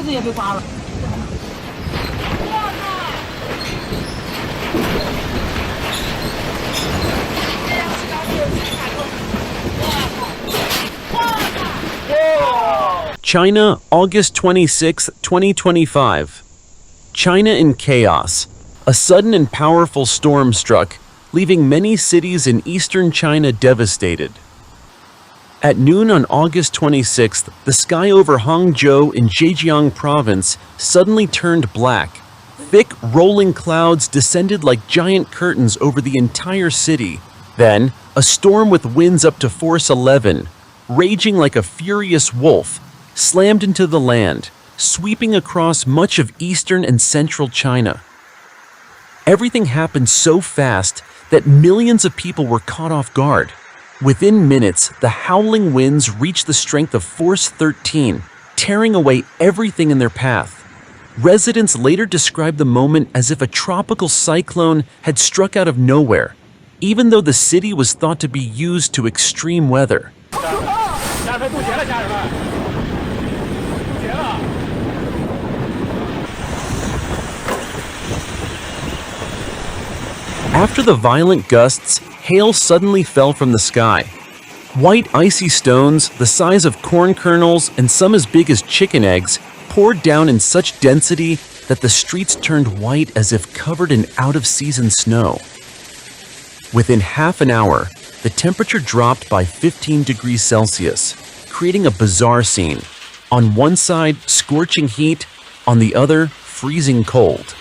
车子也被刮了。China, August 26, 2025. China in chaos. A sudden and powerful storm struck, leaving many cities in eastern China devastated. At noon on August 26th, the sky over Hangzhou in Zhejiang province suddenly turned black. Thick, rolling clouds descended like giant curtains over the entire city. Then, a storm with winds up to force 11, raging like a furious wolf, slammed into the land, sweeping across much of eastern and central China. Everything happened so fast that millions of people were caught off guard. Within minutes, the howling winds reached the strength of force 13, tearing away everything in their path. Residents later described the moment as if a tropical cyclone had struck out of nowhere, even though the city was thought to be used to extreme weather. After the violent gusts, hail suddenly fell from the sky. White icy stones, the size of corn kernels and some as big as chicken eggs, poured down in such density that the streets turned white as if covered in out-of-season snow. Within half an hour, the temperature dropped by 15 degrees Celsius, creating a bizarre scene. On one side, scorching heat, on the other, freezing cold.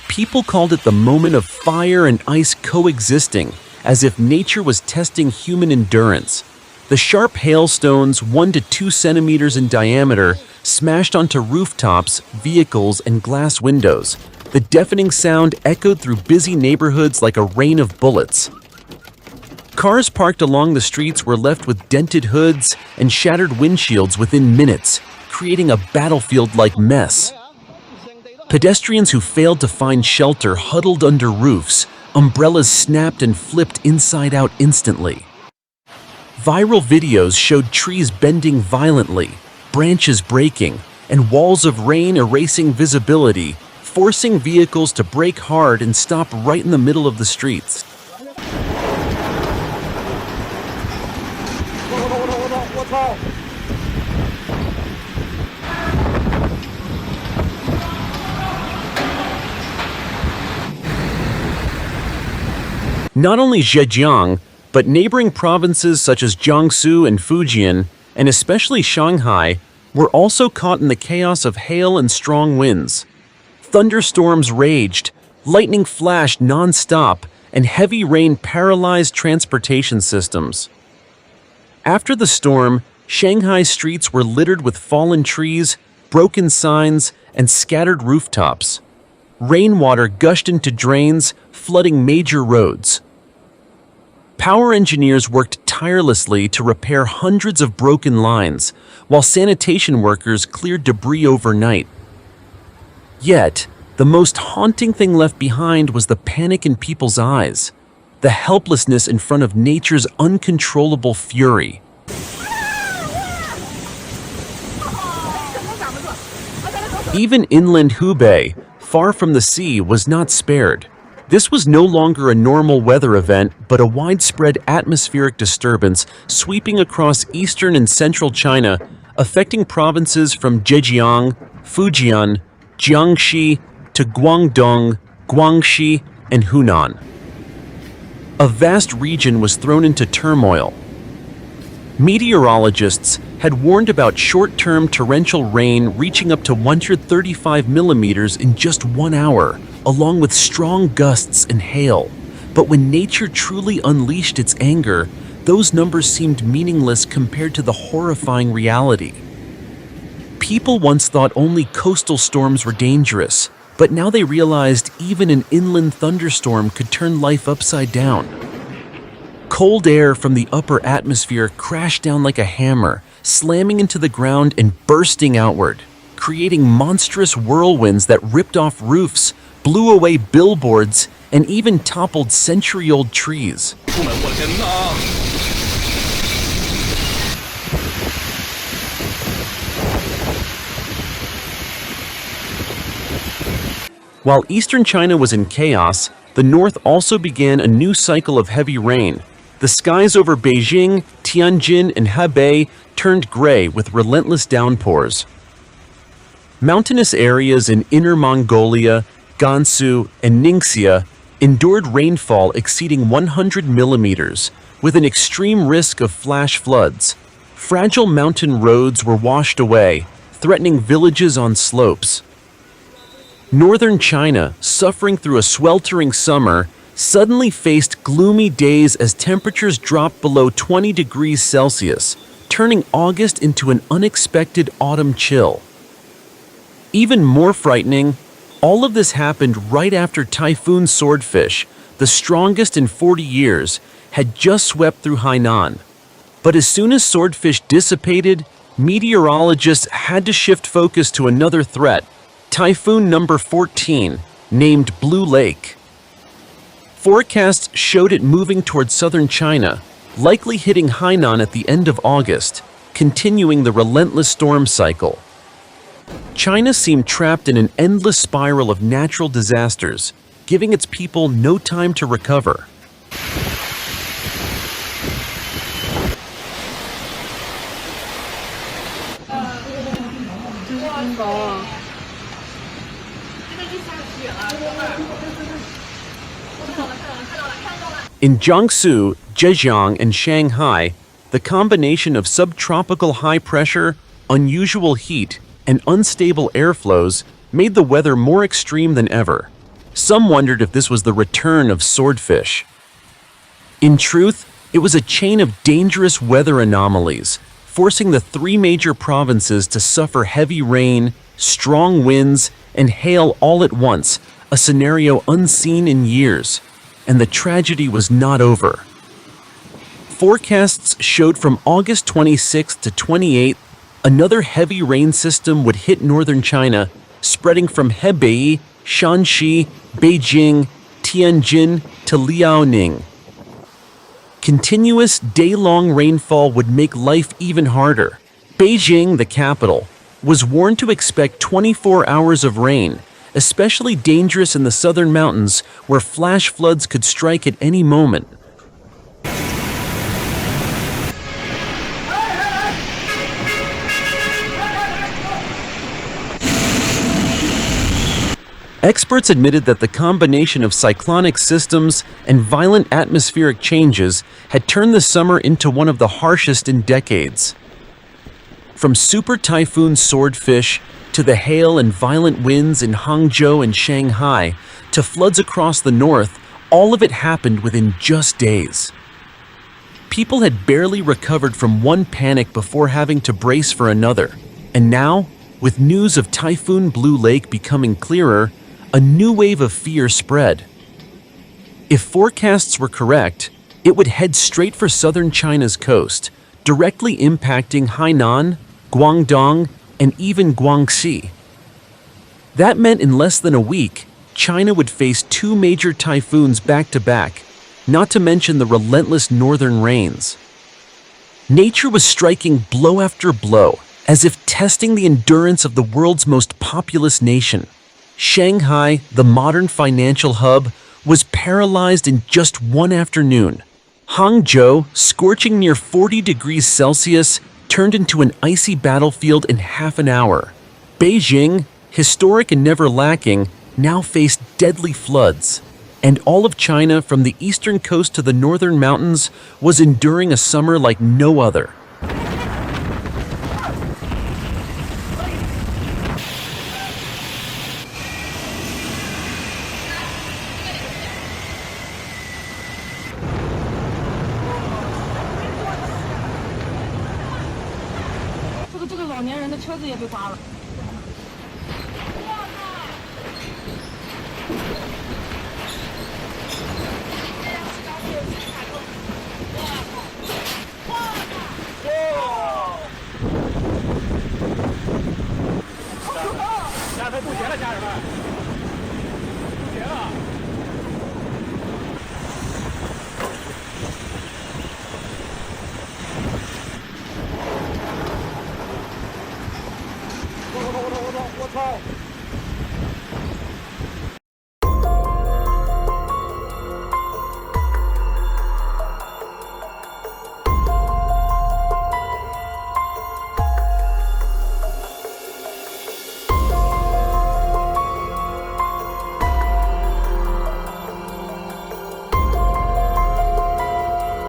People called it the moment of fire and ice coexisting, as if nature was testing human endurance. The sharp hailstones, 1 to 2 centimeters in diameter, smashed onto rooftops, vehicles, and glass windows. The deafening sound echoed through busy neighborhoods like a rain of bullets. Cars parked along the streets were left with dented hoods and shattered windshields within minutes, creating a battlefield-like mess. Pedestrians who failed to find shelter huddled under roofs, umbrellas snapped and flipped inside out instantly. Viral videos showed trees bending violently, branches breaking, and walls of rain erasing visibility, forcing vehicles to brake hard and stop right in the middle of the streets. Not only Zhejiang, but neighboring provinces such as Jiangsu and Fujian, and especially Shanghai, were also caught in the chaos of hail and strong winds. Thunderstorms raged, lightning flashed non-stop, and heavy rain paralyzed transportation systems. After the storm, Shanghai streets were littered with fallen trees, broken signs, and scattered rooftops. Rainwater gushed into drains, flooding major roads. Power engineers worked tirelessly to repair hundreds of broken lines, while sanitation workers cleared debris overnight. Yet, the most haunting thing left behind was the panic in people's eyes, the helplessness in front of nature's uncontrollable fury. Even inland Hubei, far from the sea, was not spared. This was no longer a normal weather event, but a widespread atmospheric disturbance sweeping across eastern and central China, affecting provinces from Zhejiang, Fujian, Jiangxi to Guangdong, Guangxi, and Hunan. A vast region was thrown into turmoil. Meteorologists had warned about short-term torrential rain reaching up to 135 millimeters in just 1 hour, along with strong gusts and hail. But when nature truly unleashed its anger, those numbers seemed meaningless compared to the horrifying reality. People once thought only coastal storms were dangerous, but now they realized even an inland thunderstorm could turn life upside down. Cold air from the upper atmosphere crashed down like a hammer, slamming into the ground and bursting outward, creating monstrous whirlwinds that ripped off roofs, blew away billboards, and even toppled century-old trees. While eastern China was in chaos, the north also began a new cycle of heavy rain. The skies over Beijing, Tianjin, and Hebei turned gray with relentless downpours. Mountainous areas in Inner Mongolia, Gansu, and Ningxia endured rainfall exceeding 100 millimeters, with an extreme risk of flash floods. Fragile mountain roads were washed away, threatening villages on slopes. Northern China, suffering through a sweltering summer, suddenly faced gloomy days as temperatures dropped below 20 degrees Celsius, turning August into an unexpected autumn chill. Even more frightening, all of this happened right after Typhoon Swordfish, the strongest in 40 years, had just swept through Hainan. But as soon as Swordfish dissipated, meteorologists had to shift focus to another threat, Typhoon number 14, named Blue Lake. Forecasts showed it moving towards southern China, likely hitting Hainan at the end of August, continuing the relentless storm cycle. China seemed trapped in an endless spiral of natural disasters, giving its people no time to recover. In Jiangsu, Zhejiang, and Shanghai, the combination of subtropical high pressure, unusual heat, and unstable airflows made the weather more extreme than ever. Some wondered if this was the return of Swordfish. In truth, it was a chain of dangerous weather anomalies, forcing the three major provinces to suffer heavy rain, strong winds, and hail all at once, a scenario unseen in years. And the tragedy was not over. Forecasts showed from August 26th to 28th, another heavy rain system would hit northern China, spreading from Hebei, Shanxi, Beijing, Tianjin to Liaoning. Continuous day-long rainfall would make life even harder. Beijing, the capital, was warned to expect 24 hours of rain, especially dangerous in the southern mountains where flash floods could strike at any moment. Experts admitted that the combination of cyclonic systems and violent atmospheric changes had turned the summer into one of the harshest in decades. From Super Typhoon Swordfish to the hail and violent winds in Hangzhou and Shanghai, to floods across the north, all of it happened within just days. People had barely recovered from one panic before having to brace for another. And now, with news of Typhoon Blue Lake becoming clearer, a new wave of fear spread. If forecasts were correct, it would head straight for southern China's coast, directly impacting Hainan, Guangdong, and even Guangxi. That meant in less than a week, China would face two major typhoons back-to-back, not to mention the relentless northern rains. Nature was striking blow after blow, as if testing the endurance of the world's most populous nation. Shanghai, the modern financial hub, was paralyzed in just one afternoon. Hangzhou, scorching near 40 degrees Celsius, turned into an icy battlefield in half an hour. Beijing, historic and never lacking, now faced deadly floods. And all of China, from the eastern coast to the northern mountains, was enduring a summer like no other.